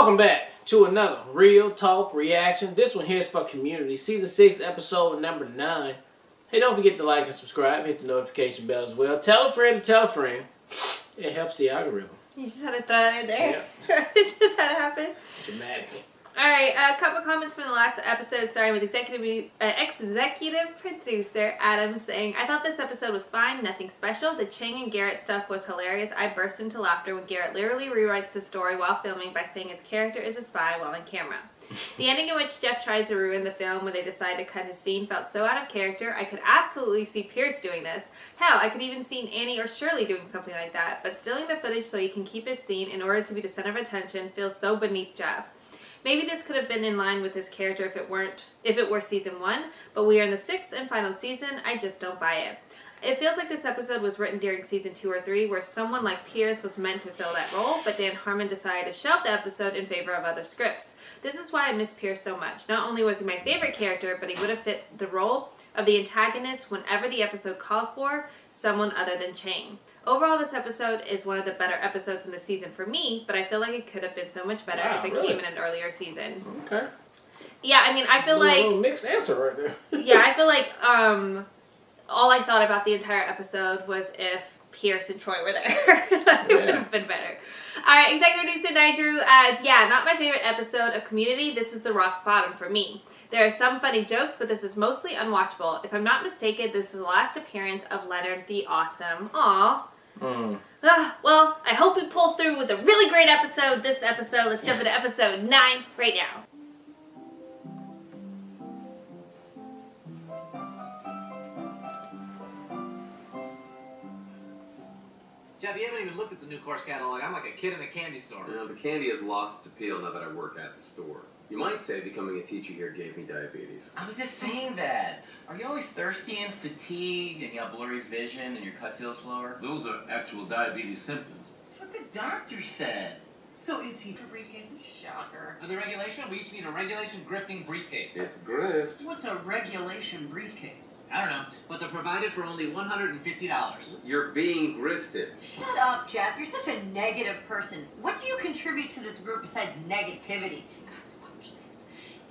Welcome back to another Real Talk Reaction. This one here is for Community, Season 6, Episode number 9. Hey, don't forget to like and subscribe. Hit the notification bell as well. Tell a friend to tell a friend. It helps the algorithm. You just had to throw it in there. Yeah. It just had to happen. Dramatic. Alright, a couple comments from the last episode, starting with executive producer Adam saying, I thought this episode was fine, nothing special. The Chang and Garrett stuff was hilarious. I burst into laughter when Garrett literally rewrites the story while filming by saying his character is a spy while on camera. The ending in which Jeff tries to ruin the film when they decide to cut his scene felt so out of character. I could absolutely see Pierce doing this. Hell, I could even see Annie or Shirley doing something like that. But stealing the footage so he can keep his scene in order to be the center of attention feels so beneath Jeff. Maybe this could have been in line with his character if it were season 1, but we are in the 6th and final season. I just don't buy it. It feels like this episode was written during season 2 or 3, where someone like Pierce was meant to fill that role, but Dan Harmon decided to shelve the episode in favor of other scripts. This is why I miss Pierce so much. Not only was he my favorite character, but he would have fit the role of the antagonist whenever the episode called for someone other than Chang. Overall, this episode is one of the better episodes in the season for me, but I feel like it could have been so much better if it came in an earlier season. Okay. Yeah, I mean, I feel like... A little mixed answer right there. Yeah, I feel like all I thought about the entire episode was if Pierce and Troy were there. It would have been better. Alright, executive producer Nigel adds, yeah, not my favorite episode of Community. This is the rock bottom for me. There are some funny jokes, but this is mostly unwatchable. If I'm not mistaken, this is the last appearance of Leonard the Awesome. Aww. Well, I hope we pulled through with a really great episode this episode. Let's jump into episode 9 right now. Jeff, you haven't even looked at the new course catalog. I'm like a kid in a candy store. You know, the candy has lost its appeal now that I work at the store. You might say becoming a teacher here gave me diabetes. I was just saying that. Are you always thirsty and fatigued and you have blurry vision and your cut feels slower? Those are actual diabetes symptoms. That's what the doctor said. So is he a briefcase? Shocker. For the regulation, we each need a regulation grifting briefcase. It's grift. What's a regulation briefcase? I don't know, but they're provided for only $150. You're being grifted. Shut up, Jeff. You're such a negative person. What do you contribute to this group besides negativity?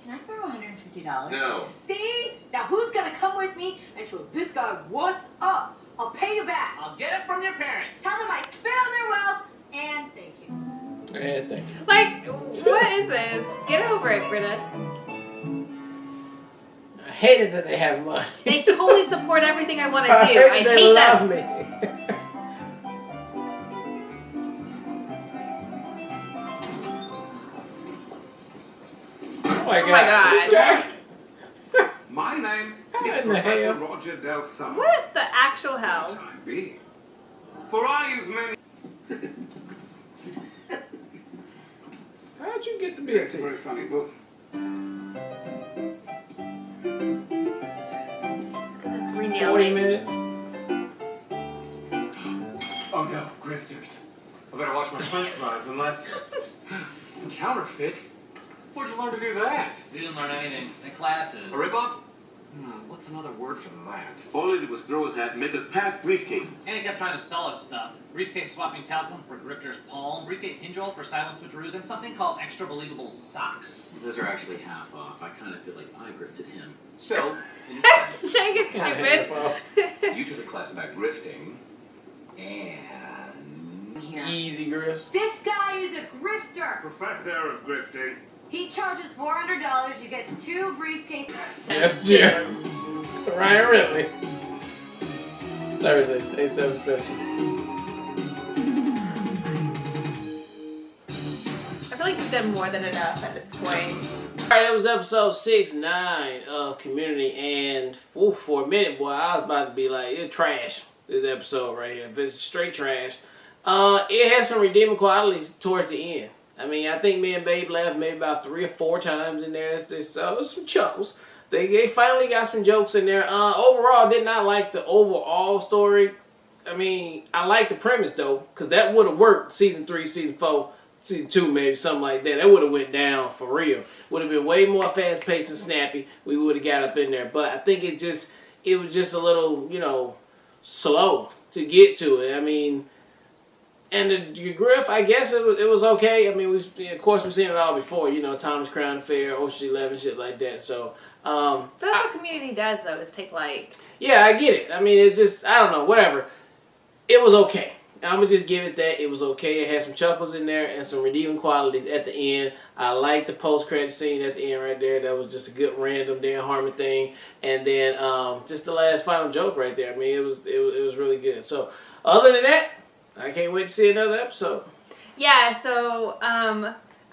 Can I borrow $150? No. See? Now who's gonna come with me and show this guy what's up? I'll pay you back. I'll get it from your parents. Tell them I spit on their wealth, and thank you. Yeah, thank you. Like, what is this? Get over it, Britta. I hate it that they have money. They totally support everything I want to do. I they hate love them. me. Oh my God. My name How is in the Professor hell? Roger Del Summer. What the actual hell? Time being. For I use many... How'd you get to be a It's a very teacher? funny book. It's because it's green 40 nail. minutes. Oh no, grifters. I better watch my french fries unless... Counterfeit? Where'd you learn to do that? We didn't learn anything in classes. A ripoff? What's another word for that? All he did was throw his hat and make us pass briefcases. And he kept trying to sell us stuff. Briefcase swapping talcum for grifter's palm, briefcase hinge roll for silent switcheroos, and something called extra believable socks. Those are actually half off. I kind of feel like I grifted him. So, Shang is stupid. you took a class about grifting, and... Here. Easy grist. This guy is a grifter. Professor of grifting. He charges $400. You get 2 briefcases. Yes, Jim. Ryan Ridley. Thursday, stay 7-7. I feel like you've done more than enough at this point. Alright, that was episode 6-9 of Community, and for a minute, boy, I was about to be like, it's trash, this episode right here. It's straight trash. It has some redeeming qualities towards the end. I mean, I think me and Babe laughed maybe about 3 or 4 times in there. It's some chuckles. They finally got some jokes in there. Overall, I did not like the overall story. I mean, I like the premise, though, because that would have worked Season 3, Season 4, Season 2, maybe, something like that. That would have went down for real. Would have been way more fast-paced and snappy. We would have got up in there. But I think it was just a little, slow to get to it. I mean, And the Griff, I guess it was okay. I mean, of course we've seen it all before. You know, Thomas Crown Affair, Ocean's 11, shit like that. So That's what Community does, though, is take light. Yeah, I get it. I mean, it just, I don't know, whatever. It was okay. I'm going to just give it that. It was okay. It had some chuckles in there and some redeeming qualities at the end. I liked the post-credit scene at the end right there. That was just a good random Dan Harmon thing. And then just the last final joke right there. I mean, it was really good. So, other than that, I can't wait to see another episode. Yeah, so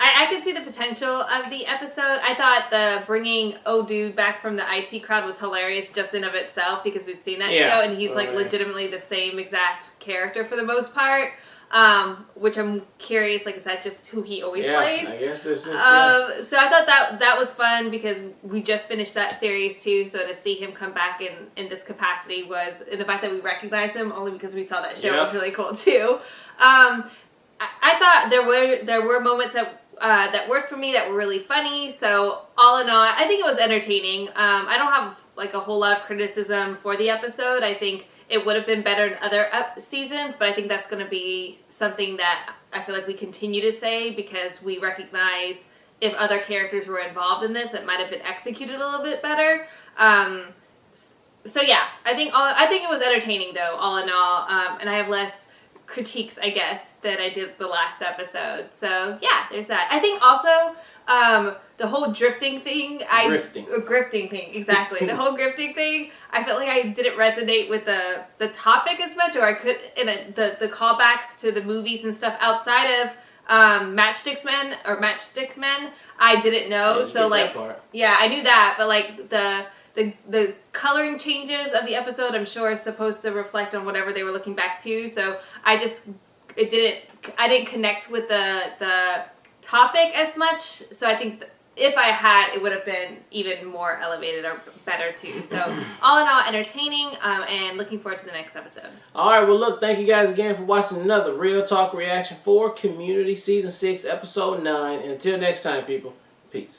I could see the potential of the episode. I thought the bringing Dude back from the IT crowd was hilarious just in of itself because we've seen that show and he's legitimately the same exact character for the most part. Which I'm curious, like, is that just who he always plays? I guess this is. So I thought that was fun because we just finished that series too. So to see him come back in this capacity was, and the fact that we recognized him only because we saw that show was really cool too. I thought there were moments that worked for me that were really funny. So all in all, I think it was entertaining. I don't have like a whole lot of criticism for the episode. I think it would have been better in other seasons, but I think that's going to be something that I feel like we continue to say because we recognize if other characters were involved in this, it might have been executed a little bit better. So yeah, I think it was entertaining though, all in all, and I have less critiques, I guess, than I did the last episode. So yeah, there's that. I think also the whole drifting thing, grifting thing, exactly. The whole grifting thing, I felt like I didn't resonate with the topic as much, or I could the callbacks to the movies and stuff outside of Matchstick Men. I didn't know, so like, yeah, I knew that, but like the coloring changes of the episode, I'm sure, is supposed to reflect on whatever they were looking back to. So I didn't connect with the topic as much. So I think if I had, it would have been even more elevated or better too. So all in all, entertaining, and looking forward to the next episode. All right, well, look, thank you guys again for watching another Real Talk Reaction for Community Season 6, Episode 9. And until next time, people, peace.